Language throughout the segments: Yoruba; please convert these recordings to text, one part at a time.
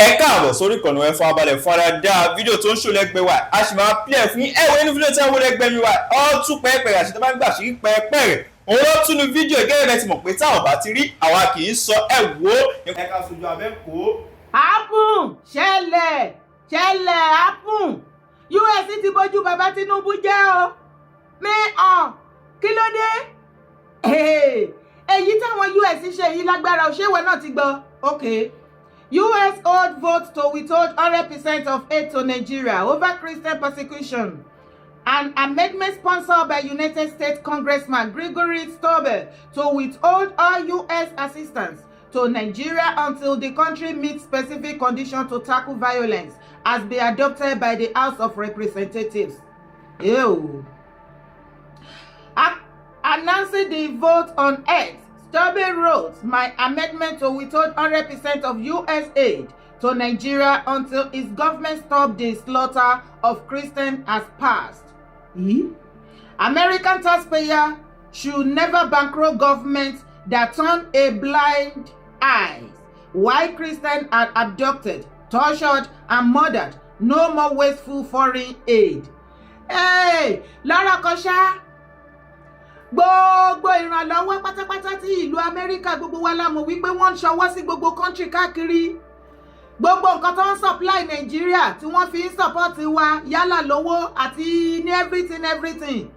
ẹ káàbọ̀ sórí ìkànnì ẹ farabalẹ̀ farada fídíò tó ń ṣò lẹ́gbẹ̀ẹ́ wa a sì máa pílẹ̀ fún yín ẹ̀wọ̀ inú fídíò tí wọ́n lẹ́gbẹ̀ẹ́ mi wa ọ́ tún pẹ́ẹ́pẹ́ àti tó bá ń gbà sí pẹ́ẹ́pẹ́ rẹ̀ òun ló tún ní fídíò gẹ́gẹ́ bẹ́ẹ̀ ti mọ̀ pé táwọn bá ti rí àwa kì í sọ ẹ̀ wò ó. ẹ ká sojú abẹ́ kó. apun ṣẹlẹ̀ apun US ti bójú bàbá Tinubu jẹ́ o mi kí ló dé èyí táwọn US ṣe yìí lágbára òṣèwé náà ti gbọ́ okay. US hold vote to withhold 100% of aid to Nigeria over Christian persecution. An amendment sponsored by United States Congressman Gregory Stobbe to withhold all US assistance to Nigeria until the country meets specific conditions to tackle violence has been adopted by the House of Representatives. Ew. Announcing the vote on X, Stobbe wrote, "My amendment to withhold 100% of US aid to Nigeria until its government stops the slaughter of Christians has passed." American taxpayers should never bankroll governments that turn a blind eye while Christians are abducted, tortured, and murdered. No more wasteful foreign aid. Hey, Laura Kosha. Gbogbo ìrànlọ́wọ́ pátápátá tí ìlú Amẹ́ríkà gbogbo wa la mọ̀ wípé wọ́n ń ṣọwọ́ sí gbogbo country káàkiri. Gbogbo nǹkan tó ń supply Nàìjíríà tí wọ́n fi ń support wa yálà lówó àti ní everything.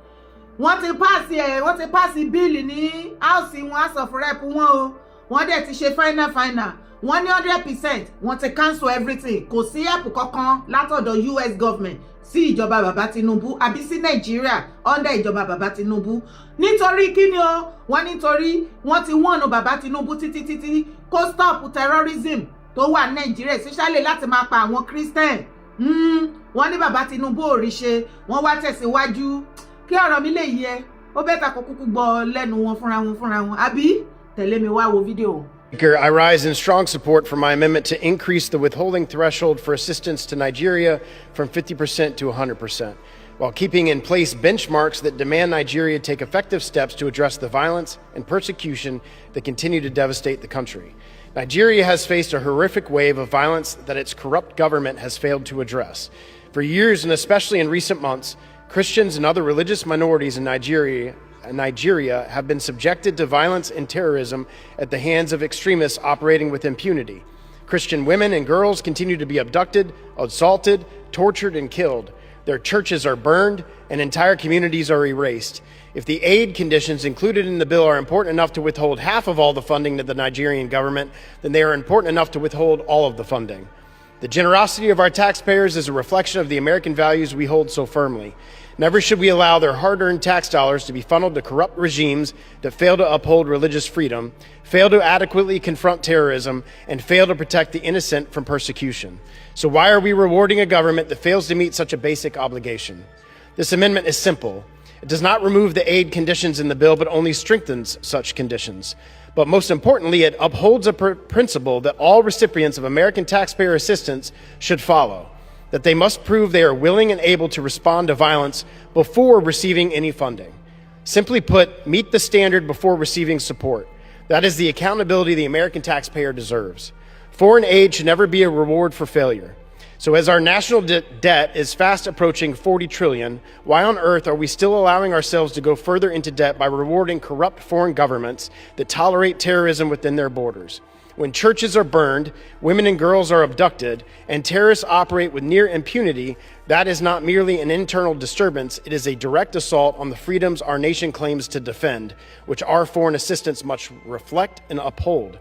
Wọ́n ti pass bill ní house wọn House of Rep wọn o. Wọ́n dẹ̀ ti ṣe final. Wọ́n ní 100%. Wọ́n ti cancel everything. Kò sí help kankan látọ̀dọ̀ US government sí ìjọba bàbá Tinubu àbí sí Nàìjíríà under ìjọba bàbá Tinubu. Nítorí kíni o? Wọ́n nítorí wọ́n ti wọ́n bàbá Tinubu títí kó stop terrorism tó wà ní Nàìjíríà especially láti máa pa àwọn Christian. Wọ́n ní bàbá Tinubu ò rí ṣe, wọ́n wá tẹ̀síwájú. Kí ọ̀rọ̀ mi lè yé, ó bẹ́ẹ̀ kó kúkú gbọ́ lẹ́nu wọn fúnra wọn. Àbí tẹ̀lé mi wá wo fídíò. I rise in strong support for my amendment to increase the withholding threshold for assistance to Nigeria from 50% to 100%, while keeping in place benchmarks that demand Nigeria take effective steps to address the violence and persecution that continue to devastate the country. Nigeria has faced a horrific wave of violence that its corrupt government has failed to address. For years, and especially in recent months, Christians and other religious minorities in Nigeria have been subjected to violence and terrorism at the hands of extremists operating with impunity. Christian women and girls continue to be abducted, assaulted, tortured, and killed. Their churches are burned, and entire communities are erased. If the aid conditions included in the bill are important enough to withhold half of all the funding to the Nigerian government, then they are important enough to withhold all of the funding. The generosity of our taxpayers is a reflection of the American values we hold so firmly. Never should we allow their hard-earned tax dollars to be funneled to corrupt regimes that fail to uphold religious freedom, fail to adequately confront terrorism, and fail to protect the innocent from persecution. So why are we rewarding a government that fails to meet such a basic obligation? This amendment is simple. It does not remove the aid conditions in the bill, but only strengthens such conditions. But most importantly, it upholds a principle that all recipients of American taxpayer assistance should follow, that they must prove they are willing and able to respond to violence before receiving any funding. Simply put, meet the standard before receiving support. That is the accountability the American taxpayer deserves. Foreign aid should never be a reward for failure. So as our national debt is fast approaching 40 trillion, why on earth are we still allowing ourselves to go further into debt by rewarding corrupt foreign governments that tolerate terrorism within their borders? When churches are burned, women and girls are abducted, and terrorists operate with near impunity, that is not merely an internal disturbance, it is a direct assault on the freedoms our nation claims to defend, which our foreign assistance must reflect and uphold.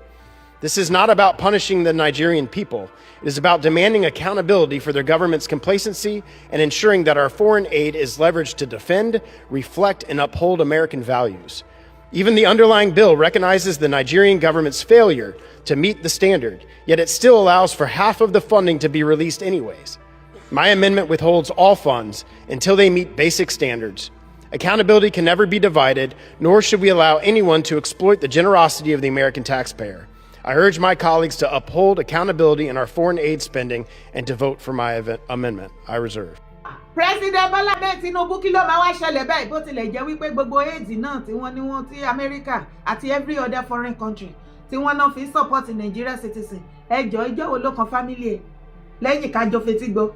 This is not about punishing the Nigerian people. It is about demanding accountability for their government's complacency and ensuring that our foreign aid is leveraged to defend, reflect, and uphold American values. Even the underlying bill recognizes the Nigerian government's failure to meet the standard, yet it still allows for half of the funding to be released anyways. My amendment withholds all funds until they meet basic standards. Accountability can never be divided, nor should we allow anyone to exploit the generosity of the American taxpayer. I urge my colleagues to uphold accountability in our foreign aid spending and to vote for my amendment. I reserve. President Bola Tinubu kí ló máa wá ṣẹlẹ̀ báyìí bó tilẹ̀ jẹ́ wípé gbogbo aid náà tí wọ́n ní wọ́n ti America àti every other foreign country tí wọ́n náà fi support Nigeria citizen ẹjọ́ ìjọ́ wo ló kan fámílì ẹ̀ lẹ́yìn kájọ fetí gbọ́.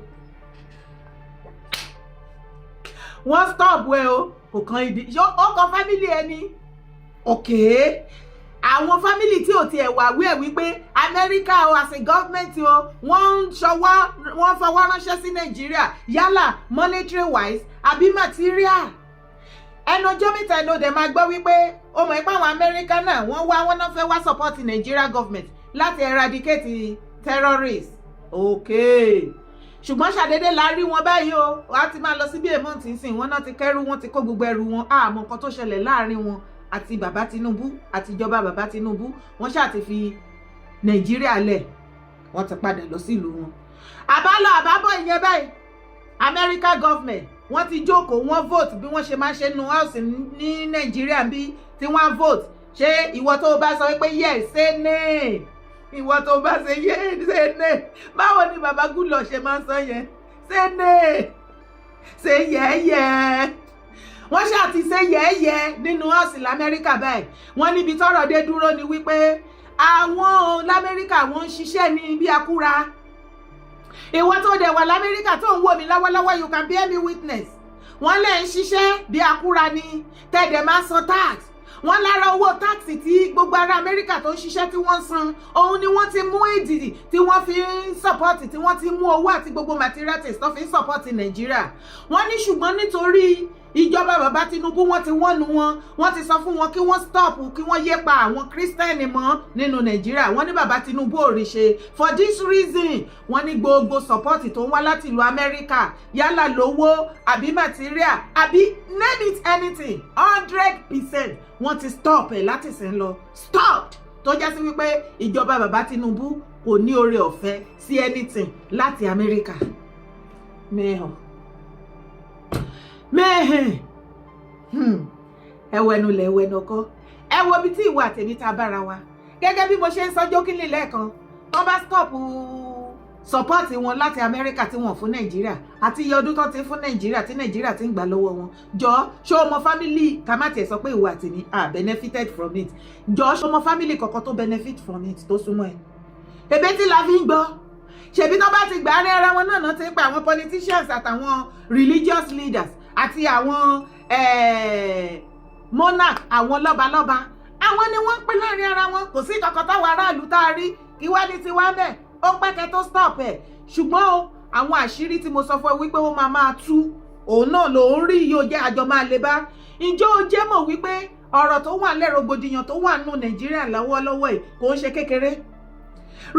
wọ́n stop ẹ o kò kan ìdí ó kan fámílì ẹ ni. òkè àwọn fámílì tí ò tiẹ̀ wà wí ẹ̀ wípé Amẹ́ríkà o as a government o wọ́n fọwọ́ ránṣẹ́ sí Nàìjíríà yálà monetary wise àbí material. ẹnu ọjọ́ mẹ́ta ẹnu òde máa gbọ́ wípé ó mọ̀ ipá àwọn Amẹ́ríkà náà wọ́n náà fẹ́ wá support Nigeria government láti eradicate terrorists. okay ṣùgbọ́n ṣàdédé la rí wọn báyìí o wọ́n á ti máa lọ sí bí èèmọ̀ tí ń sìn wọ́n náà ti kẹ́rù wọn ti kó gbogbo ẹrù wọn àmọ́ nǹkan tó ṣẹlẹ̀ láàrin wọn àti bàbá Tinubu àti ìjọba bàbá Tinubu wọ́n ṣáà ti fi Nàìjíríà lẹ̀ wọ́n ti padà lọ sílùú wọn. àbálọ àbábọ̀ ìyẹn báyìí America government wọ́n ti jókòó wọ́n vote bí wọ́n ṣe máa ṣe nu house ní Nàìjíríà bí tí wọ́n vote ṣé ìwọ tó bá sọ pé yes say nay ìwọ tó bá ṣe yes say nay báwo ni bàbá Goodluck ṣe máa ń sọ yẹn say nay say yẹ́yẹ́ wọ́n ṣáà ti ṣe yẹ́yẹ́ nínú house l'Amẹ́ríkà báyìí wọ́n níbi tọ́rọ̀ dé dúró ni wípé àwọn l'Amẹ́ríkà wọ́n ń ṣiṣẹ́ ní bí akúra. ìwọ tó dẹ̀ wà l'Amẹ́ríkà tó ń wò mí lọ́wọ́lọ́wọ́ you can bear me witness wọ́n lè ń ṣiṣẹ́ bí akúra ni tẹ̀dẹ̀ máa san tax wọ́n lára owó táàkì tí gbogbo ará Amẹ́ríkà tó ń ṣiṣẹ́ tí wọ́n san òun ni wọ́n ti mú ìdìdì tí wọ́n fi ń support tí wọ́n ti mú owó àti gbogbo materials tó fi ń support Nàìjíríà wọ́n ní ṣùgbọ́n nítorí ìjọba bàbá Tinubu wọ́n ti wọ́nu wọ́n ti sọ fún wọn kí wọ́n stop kí wọ́n yé pa àwọn Kírísítẹ́nì mọ́ nínú Nàìjíríà wọ́n ní bàbá Tinubu ò rí ṣe for this reason wọ́n ní gbogbo support tó ń wá láti ìlú Amẹ́ríkà yálà lówó àbí material àbí name it anything 100% wọ́n ti stop ẹ̀ láti sìn lọ stopped tó jẹ́ sí wípé ìjọba bàbá Tinubu kò ní oore ọ̀fẹ́ sí anything láti Amẹ́ríkà. mẹ́hìn ẹwẹ́nu lẹ̀ ẹwẹ́nu ọkọ́ ẹ wo ibi tí ìwọ àtẹ̀mí ta bára wa gẹ́gẹ́ bí mo ṣe ń sọ jókínlẹ̀ lẹ́ẹ̀kan wọ́n bá stop support wọn láti Amẹ́ríkà tí wọ́n fún Nàìjíríà àti iye ọdún tó ti fún Nàìjíríà tí Nàìjíríà ti ń gbà lọ́wọ́ wọn jọ ṣó ọmọ family kàmáàtì ẹ̀ sọ pé ìwọ àtẹ̀mí benefited from it jọ ṣó ọmọ family kọ̀ọ̀kan tó benefit from it tó súnmọ́ ẹ̀ èbé tí la fi ń gbọ́ ṣèbí tó bá ti gbà á rí ara wọn náà ti ń pa àwọn politicians àtàwọn religious leaders àti àwọn monarch àwọn lọ́balọ́ba àwọn ni wọ́n ń pín láàrin ara wọn kò sí kankan táwọn aráàlú tá a rí kí wá ní tiwa bẹ́ẹ̀ ó pẹ́kẹ́ tó stop ẹ̀ ṣùgbọ́n àwọn àṣírí tí mo sọ fún ẹ wípé ó máa tú òun náà ló ń rí yóò jẹ́ àjọ máa le bá ǹjọ́ ó jẹ́ mọ̀ wípé ọ̀rọ̀ tó wà lẹ́ rògbòdìyàn tó wà nù Nàìjíríà lọ́wọ́lọ́wọ́ ẹ̀ kò ń ṣe kékeré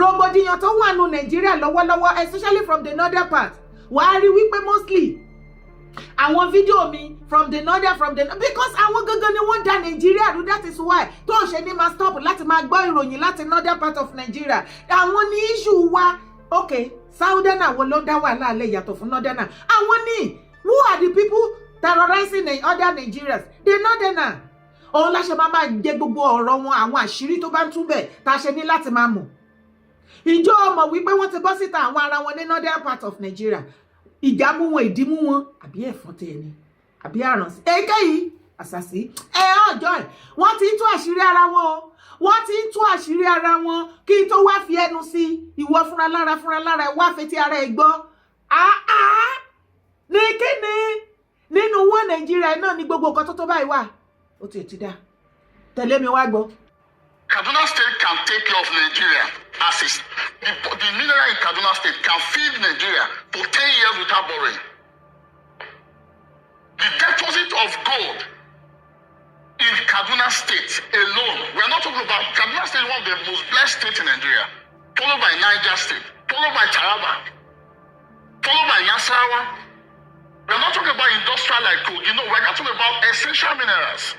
rògbòdìyàn tó wà nù Nàìjíríà lọ́wọ́lọ́wọ́ especially from the northern part wàá rí wípé mostly àwọn fídíò mi from the because àwọn gangan ni wọ́n dá Nàìjíríà rú that is why tó ṣe ní máa stop láti máa gbọ́ ìròyìn láti northern part of Nigeria àwọn ní issue wa okay southern àwọn ló dá wàhálà alẹ́ yàtọ̀ fún northern àwọn ní who are the people terrorizing the other Nigerians the northern òun láṣẹ máa jẹ gbogbo ọ̀rọ̀ wọn àwọn àṣírí tó bá ń túbẹ̀ tá a ṣe ní láti máa mọ̀ ìjọ ọmọ wípé wọ́n ti bọ́ síta àwọn ara wọn ní northern part of Nigeria ìdààmú wọn ìdímú wọn àbí ẹ̀fọn tẹ ẹni àbí àrànsí èkéyìí àṣàṣì ọjọ́ ẹ̀ wọ́n ti ń tú àṣírí ara wọn o wọ́n ti ń tú àṣírí ara wọn kí n tó wá fi ẹnu sí ìwọ fúnra lára ẹ̀ wá fetí ara ẹ̀ gbọ́ ní kíni nínú wọn Nàìjíríà náà ní gbogbo nǹkan tó báyìí wà ó ti dá tẹ̀lé mi wá gbọ́. Kaduna State can take care of Nigeria as is. The mineral in Kaduna State can feed Nigeria for 10 years without borrowing. The deposit of gold in Kaduna State alone, we are not talking about Kaduna State, one of the most blessed states in Nigeria, followed by Niger State, followed by Taraba, followed by Nasarawa. We are not talking about industrial like Kogi, no, we are talking about essential minerals.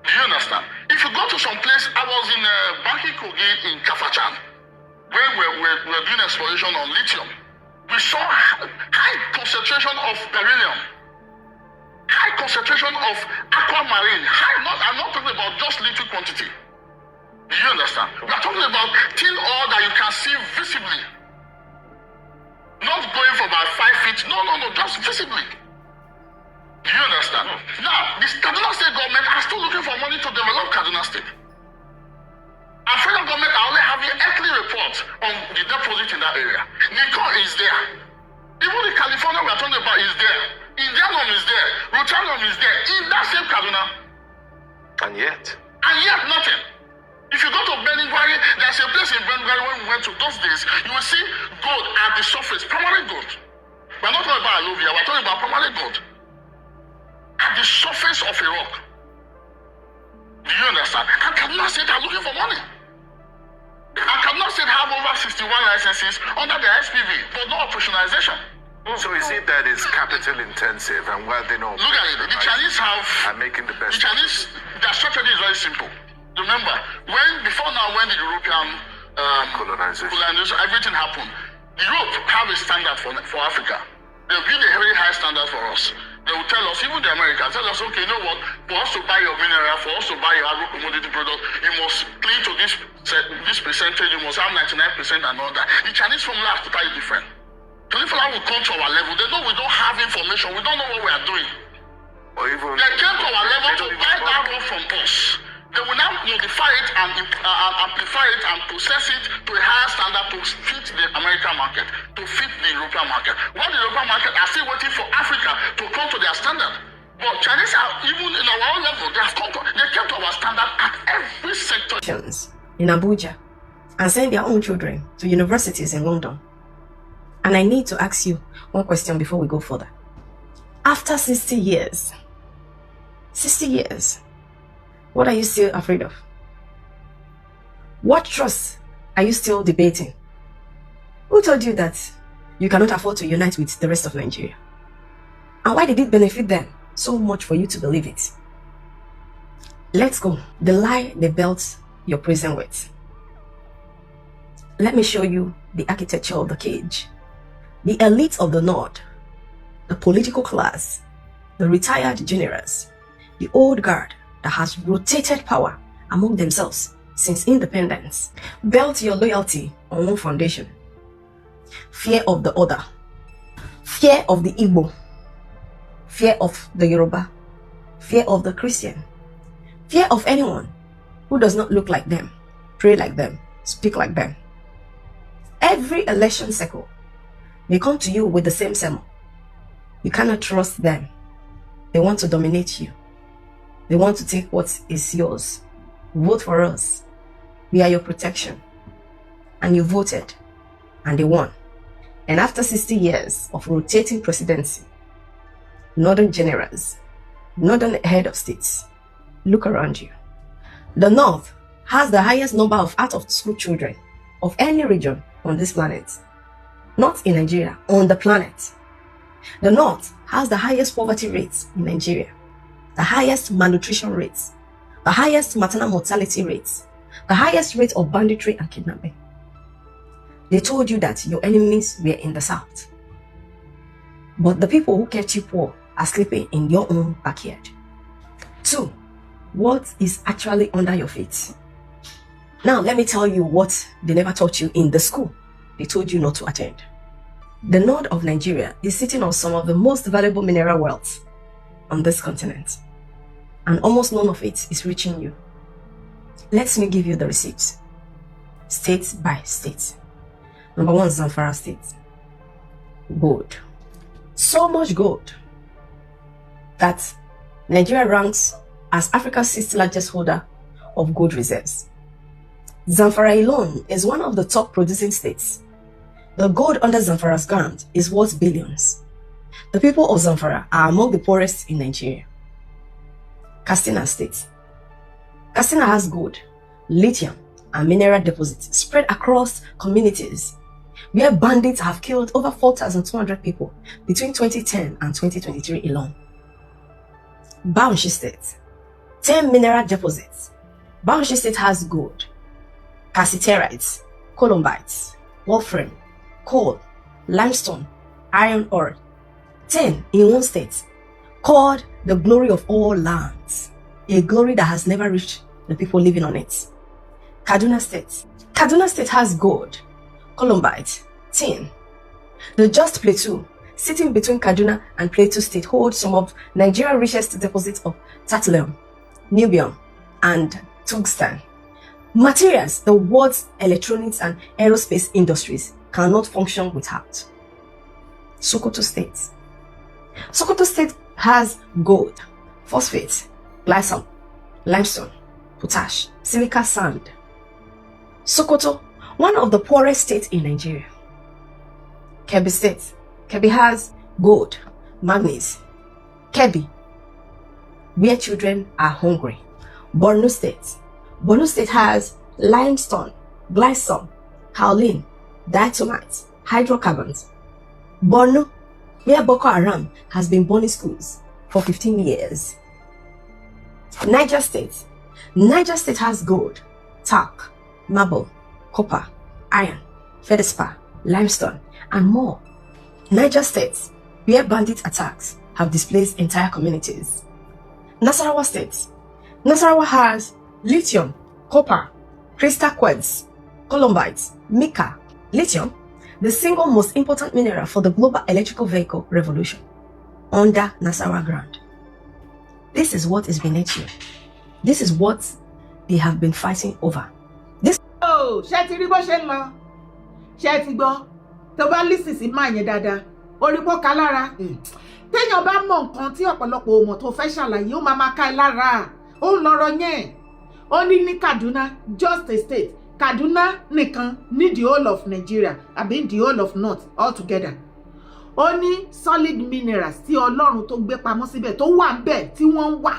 Do you understand? If you go to some place, I was in Banki Kogi in Kafachan, where we're doing exploration on lithium. We saw high concentration of beryllium, high concentration of aquamarine. I'm not talking about just little quantity. Do you understand? We are talking about thin oil that you can see visibly. Not going for about 5 feet. No, just visibly. Do you understand? Now, the Kaduna State government are still looking for money to develop Kaduna State. And federal government are only having earthly reports on the deposit in that area. Nikon is there. Even the California we are talking about is there. Indianum is there. Rotanum is there. In that same Kaduna. And yet Nothing. If you go to Beningwari, there's a place in Beningwari when we went to those days, you will see gold at the surface, permanent gold. We're not talking about alluvia, we're talking about permanent gold. At the surface of a rock. Do you understand? And Kaduna State are looking for money. And Kaduna State have over 61 licenses under the SPV, but no operationalization. So is it that it's capital intensive and where they know? Look at it. The Chinese are making the best. The Chinese, their strategy is very simple. Remember, before the European colonization, everything happened. Europe have a standard for Africa. They build a very high standard for us. They will tell us, even the Americans, tell us, okay, you know what? For us to buy your mineral, for us to buy your agro-commodity product, you must clean to this percentage. You must have 99% and all that. The Chinese formula is totally different. Chinese formula will come to our level. They know we don't have information. We don't know what we are doing. Or even they came to our level to buy that road from us. They will now modify it and amplify it and process it to a higher standard to fit the American market, to fit the European market. While the European market are still waiting for Africa to come to their standard. But Chinese are, even in our own level, they came to our standard at every sector. In Abuja and send their own children to universities in London. And I need to ask you one question before we go further. After 60 years, what are you still afraid of? What trust are you still debating? Who told you that you cannot afford to unite with the rest of Nigeria? And why did it benefit them so much for you to believe it? Let's go. The lie they built your prison with. Let me show you the architecture of the cage. The elite of the North, the political class, the retired generals, the old guard that has rotated power among themselves since independence, built your loyalty on one foundation. Fear of the other, fear of the Igbo, fear of the Yoruba, fear of the Christian, fear of anyone who does not look like them, pray like them, speak like them. Every election cycle, they come to you with the same sermon. You cannot trust them. They want to dominate you. They want to take what is yours. Vote for us. We are your protection. And you voted. And they won. And after 60 years of rotating presidency, northern generals, northern head of states, look around you. The North has the highest number of out-of-school children of any region on this planet. Not in Nigeria, on the planet. The North has the highest poverty rates in Nigeria, the highest malnutrition rates, the highest maternal mortality rates, the highest rate of banditry and kidnapping. They told you that your enemies were in the South. But the people who kept you poor are sleeping in your own backyard. 2. What is actually under your feet? Now let me tell you what they never taught you in the school they told you not to attend. The north of Nigeria is sitting on some of the most valuable mineral wealth on this continent, and almost none of it is reaching you. Let me give you the receipts, state by state. Number 1, Zamfara State. Gold. So much gold that Nigeria ranks as Africa's 6th largest holder of gold reserves. Zamfara alone is one of the top producing states. The gold under Zamfara's ground is worth billions. The people of Zamfara are among the poorest in Nigeria. Katsina State. Katsina has gold, lithium, and mineral deposits spread across communities, where bandits have killed over 4,200 people between 2010 and 2023 alone. Bauchi State. 10 mineral deposits. Bauchi State has gold, cassiterite, columbites, wolfram, coal, limestone, iron ore. 10 in one state, called the glory of all lands, a glory that has never reached the people living on it. Kaduna State. Kaduna State has gold, columbite, tin. The Just Plateau, sitting between Kaduna and Plateau State, holds some of Nigeria's richest deposits of tantalum, niobium, and tungsten. Materials the world's electronics and aerospace industries cannot function without. Sokoto State. Sokoto State has gold, phosphate, gypsum, limestone, potash, silica sand. Sokoto, one of the poorest states in Nigeria. Kebbi State. Kebbi has gold, manganese. Kebbi, where children are hungry. Borno State. Borno State has limestone, gypsum, kaolin, diatomite, hydrocarbons. Borno, where Boko Haram has been burning schools for 15 years. Niger State. Niger State has gold, talc, marble, copper, iron, feldspar, limestone, and more. Niger State, where bandit attacks have displaced entire communities. Nasarawa State. Nasarawa has lithium, copper, crystal quartz, columbite, mica. Lithium, the single most important mineral for the global electrical vehicle revolution, under Nasarawa ground. This is what is beneath you. This is what they have been fighting over. Oh, ṣé ti rí bó ṣe ń lọ? Ṣé ti gbọ́? Tó bá lísì sí máa yẹn dáadáa, orí pọ́ ká lára. Téèyàn bá mọ nǹkan tí ọ̀pọ̀lọpọ̀ ò mọ̀ tó fẹ́ ṣàlàyé, ó máa ká ẹ lára. Ó ń lọ́rọ̀ yẹn. Ó ní Kaduna, just a state. Kaduna nìkan ní the whole of Nigeria, àbí the whole of North altogether. Ó ní solid minerals tí Ọlọ́run tó gbé pamọ́ síbẹ̀ tó wà ńbẹ̀ tí wọ́n wà.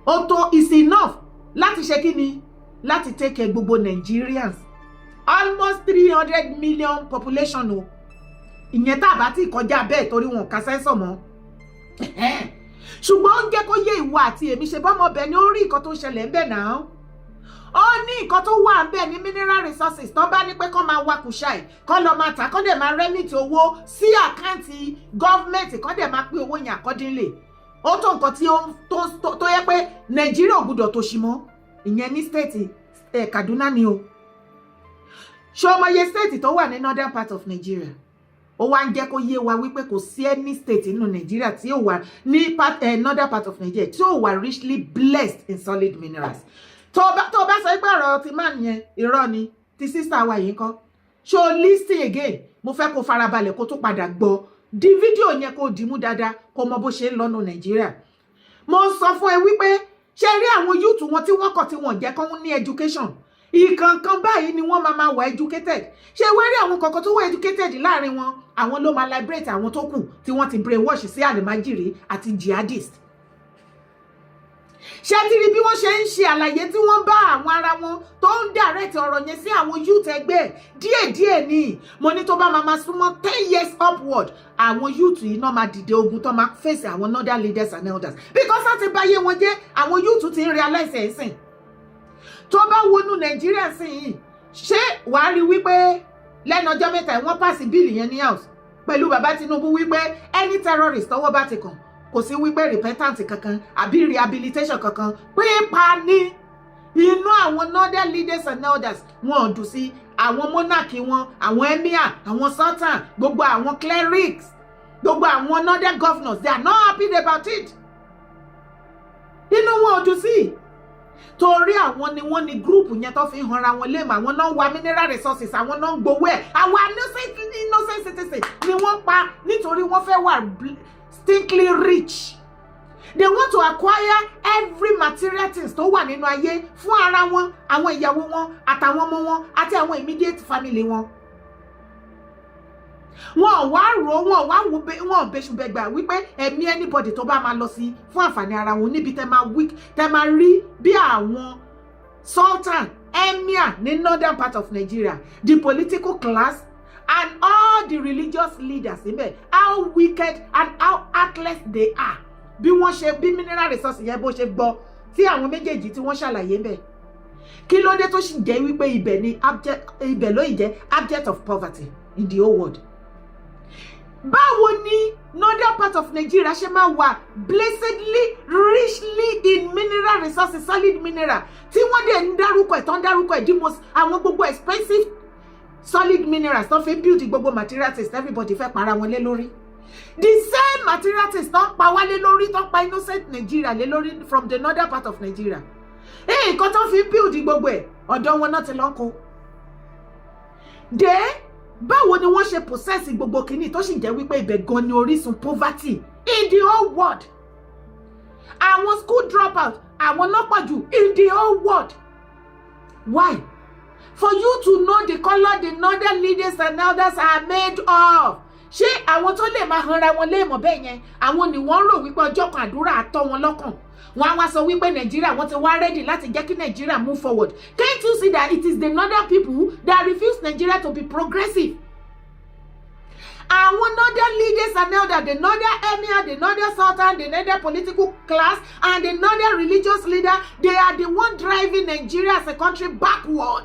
Ó tó is enough láti ṣe kí ni? Láti take care gbogbo Nigerians. Almost 300 million population o. Ìyẹn tá bá ti kọjá bẹ́ẹ̀ torí wọn ka sensor mọ́. Ṣùgbọ́n ó jẹ́ kó yé ìwọ àti èmi ṣe bọ́mọ bẹ́ẹ̀ ni ó rí nǹkan tó ṣẹlẹ̀ ńbẹ̀ náà. Ó ní nǹkan tó wà ńbẹ̀ ní mineral resources tó bá ní pé kán máa wá kùṣà ẹ̀ kán lọ máa tà kán dẹ̀ máa remit owó sí àkáǹtì gọ́ọ̀mẹ̀ntì kán dẹ̀ máa pín owó yẹn accordingly. Ó tó nǹkan tí tó yẹ pé Nàìjíríà ò gbọdọ̀ tòṣì mọ́. Ìyẹn ní state Kaduna ni o. Ṣé o mọ iye state tó wà ní northern part of Nigeria? Ó wá ń jẹ́ kó yé wa wípé kò sí any state nínú Nigeria tí ó wà ní northern part of Nigeria tí ó wà richly blessed in solid minerals. Tó bá sọ pé ọ̀rọ̀ ti máa yẹn irọ́ ni ti sister wa yìí ńkọ́. Ṣé o listen again? Mo fẹ́ kó farabalẹ̀ kó tó padà gbọ́. Di fídíò yẹn kó dìmú dáadáa kó mọ bó ṣe ń lọ ní Nigeria. Mo sọ fún ẹ wípé ṣé rí àwọn youth wọn tí wọ́n kọ̀ tí wọ́n jẹ́ kán ní education. Ìkankan báyìí ni wọ́n máa wà educated. Ṣé wá rí àwọn kankan tó wà educated láàrin wọn, àwọn ló máa liberate àwọn tó kù tí wọ́n ti brainwash sí àlùmájìrì àti jihadist. Ṣé ti rí bí wọ́n ṣe ń ṣe àlàyé tí wọ́n bá àwọn ara wọn tó ń direct ọ̀rọ̀ yẹn sí àwọn youth ẹgbẹ́ díẹ̀díẹ̀ ni. Mo ní tó bá máa súnmọ́ 10 years upward, àwọn youth yìí náà máa dìde ogun tó máa face àwọn northern leaders and elders. Because láti báyé wọn jẹ́ àwọn youth ti ń realize ẹ̀sìn. Tó bá wọnú Nàìjíríà sí yìí, ṣé wàá rí wípé lẹ́nu ọjọ́ mẹ́ta wọ́n pass bill yẹn ní house pẹ̀lú bàbá Tinubu wípé any terrorist tọ́wọ́ bá ti kàn kò sí wípé repentance kankan àbí rehabilitation kankan pípa ní inú àwọn northern leaders and elders wọn ò dùn sí àwọn monarchy wọn, àwọn emir, àwọn sultan, gbogbo àwọn clerics, gbogbo àwọn northern governors, they are not happy about it. Inú wọn ò dùn sí. Torí àwọn ni wọ́n ní group yẹn tó fi hanra wọn léèmọ̀, àwọn náà wá mineral resources, àwọn náà ń gbowó ẹ̀, àwọn innocent citizen ni wọ́n pa nítorí wọ́n fẹ́ wà stinkly rich. They want to acquire every material things tó wà nínú ayé fún ara wọn, àwọn ìyàwó wọn, àtàwọn ọmọ wọn, àti àwọn immediate family wọn. Wọ́n wá rò wọ́n wá wọ́n bẹ́ṣubẹ́gbà wípé ẹ̀mí anybody tó bá máa lọ sí fún àǹfààní ara wọn níbi tẹ́ máa rí bí àwọn sultan, emir ní northern part of Nigeria, the political class and all the religious leaders níbẹ̀, how wicked and how heartless they are. Bí wọ́n ṣe bí mineral resources yẹn bó ṣe gbọ́ tí àwọn méjèèjì tí wọ́n ṣàlàyé bẹ́ẹ̀. Kí ló dé tó sì jẹ́ wípé ibẹ̀ ló jẹ́ object of poverty in the whole world. Báwo ni northern part of Nigeria ṣe máa wà blessedly richly in mineral resources, solid mineral tí wọ́n dẹ̀ ń dárúkọ ẹ̀ tó ń dárúkọ ẹ̀ dimos àwọn gbogbo expensive solid minerals tó fi build gbogbo materials everybody fẹ́ para wọn lé lórí. The same materials tó ń pa wá lé lórí tó ń pa innocent Nigeria lé lórí from the northern part of Nigeria. nǹkan tó fi build gbogbo ẹ̀ ọ̀dọ̀ wọn náà ti lọ́kọ. dé báwo ni wọ́n ṣe possess gbogbo kìíní tó sì jẹ́ wípé ibẹ̀ gan ni orísun poverty in the whole world. Àwọn school dropout àwọn lọ́pọ̀ jù in the whole world. Why? For you to know the color the northern leaders and elders are made of. Ṣé àwọn tó lè máa hanra wọn léèmọ̀ bẹ́ẹ̀ yẹn àwọn ni wọ́n rò wípé ọjọ́ kan àdúrà àtọ́ wọn lọ́kàn. Wọ́n á wá sọ wípé Nàìjíríà wọ́n ti wá ready láti jẹ́ kí Nàìjíríà move forward. Can't you see that it is the northern people that refuse Nigeria to be progressive? Àwọn northern leaders and elders, the northern emir, the northern sultan, the northern political class, and the northern religious leader, they are the one driving Nigeria as a country backward.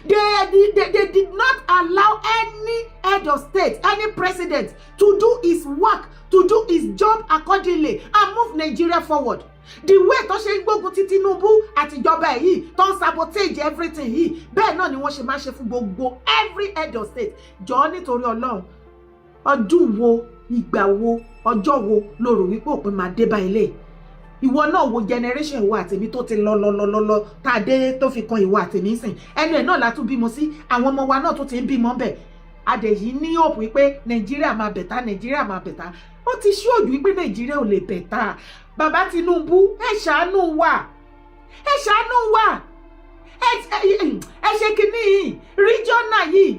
They did not allow any head of state, any president to do his work, to do his job accordingly and move Nigeria forward. The way tó ṣe ń gbógun ti Tinubu àti ìjọba yìí tó ń sabotage everything yìí bẹ́ẹ̀ náà ni wọ́n ṣe máa ṣe fún gbogbo every head of state. Jọ̀ọ́ nítorí Ọlọ́run ọdún wo ìgbà wo ọjọ́ wo ló rò wípé òpin máa dé bá ilé? Ìwọ náà wo generation ìwọ àtèmi tó ti lọ tá a dé tó fi kan ìwọ àtèmi sìn ẹnu ẹ̀ náà la tún bímọ sí àwọn ọmọ wa náà tó ti ń bímọ bẹ̀. Adé yìí ní hope wípé Nàìjíríà máa bẹ̀tà Nàìjíríà máa bẹ̀tà. Ó ti ṣóòjú wípé Nàìjíríà ò lè bẹ̀tà. Bàbá Tinubu ẹ ṣàánú wa ẹ ṣe kínní yìí regional yìí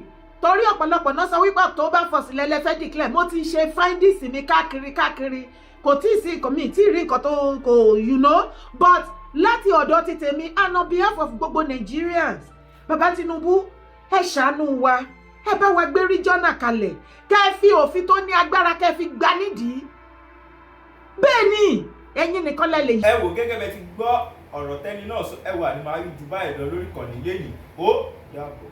torí ọ̀pọ̀lọpọ̀ náà sọ wípé October 1st lẹ́lẹ́ fẹ́ declare. Mo ti ṣe findings mi káàkiri kò tí ì sí nǹkan mi tí ì rí nǹkan tó kò you know but láti ọ̀dọ̀ ti tèmi and on behalf of gbogbo Nigerians Bàbá Tinubu ẹ ṣàánú wa ẹ bá wa gbé regional kalẹ̀ kẹ́ ẹ fi òfin tó ní agbára kẹ́ ẹ fi gbá nídìí bẹ́ẹ̀ ni ẹ̀yin nìkan lẹ lè. ẹ wò gẹ́gẹ́ bẹ́ẹ̀ ti gbọ́ ọ̀rọ̀ tẹ́ni náà ẹ wà ní máa rí jù báyìí lọ lórí ìkànnì yéyìí ó dàbọ̀.